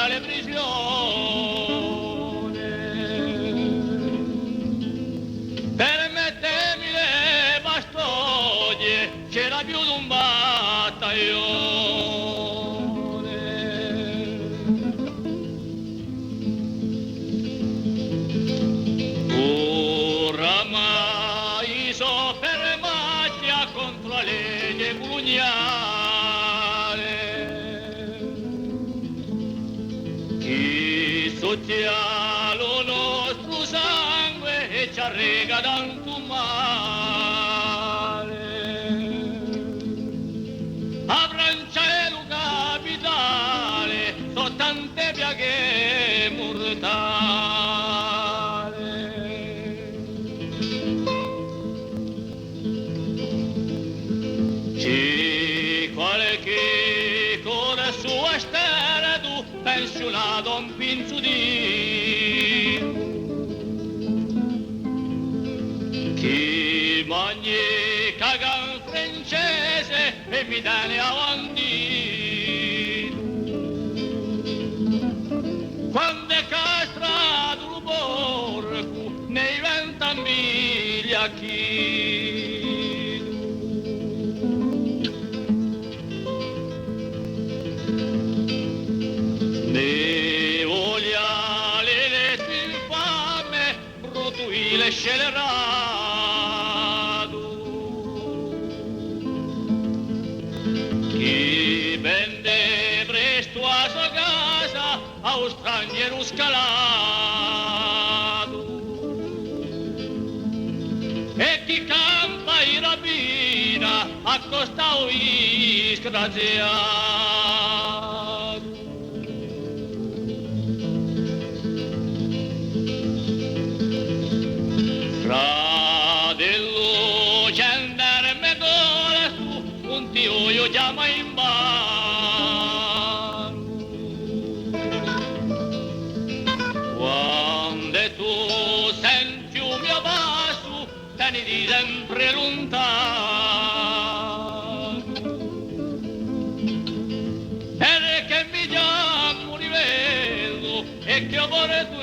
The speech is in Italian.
alle prisioni. Permettemi le bastogne, c'era più di un battaglione. Oramai so fermati contro la legge coloniale. Chi sott'ia lo nostro sangue e ci arrega tanto male. A Francia e lo capitale so tante piaghe mortali. C'è qualche cosa sua stare tu pensionato un pinzudino chi mangi caga in francese e mi tiene avanti quando è castrato lo porco nei 20 miglia chi ne voglia le infame brutuile scellerato chi vende presto a sua casa a un straniero scalato e chi campa in rapina accosta o disgraziato. Fratello gendarme d'ora su un tio io chiamo in mano quando tu senti un mio passo tieni sempre lontano perché mi chiamo livello e che vorrei tu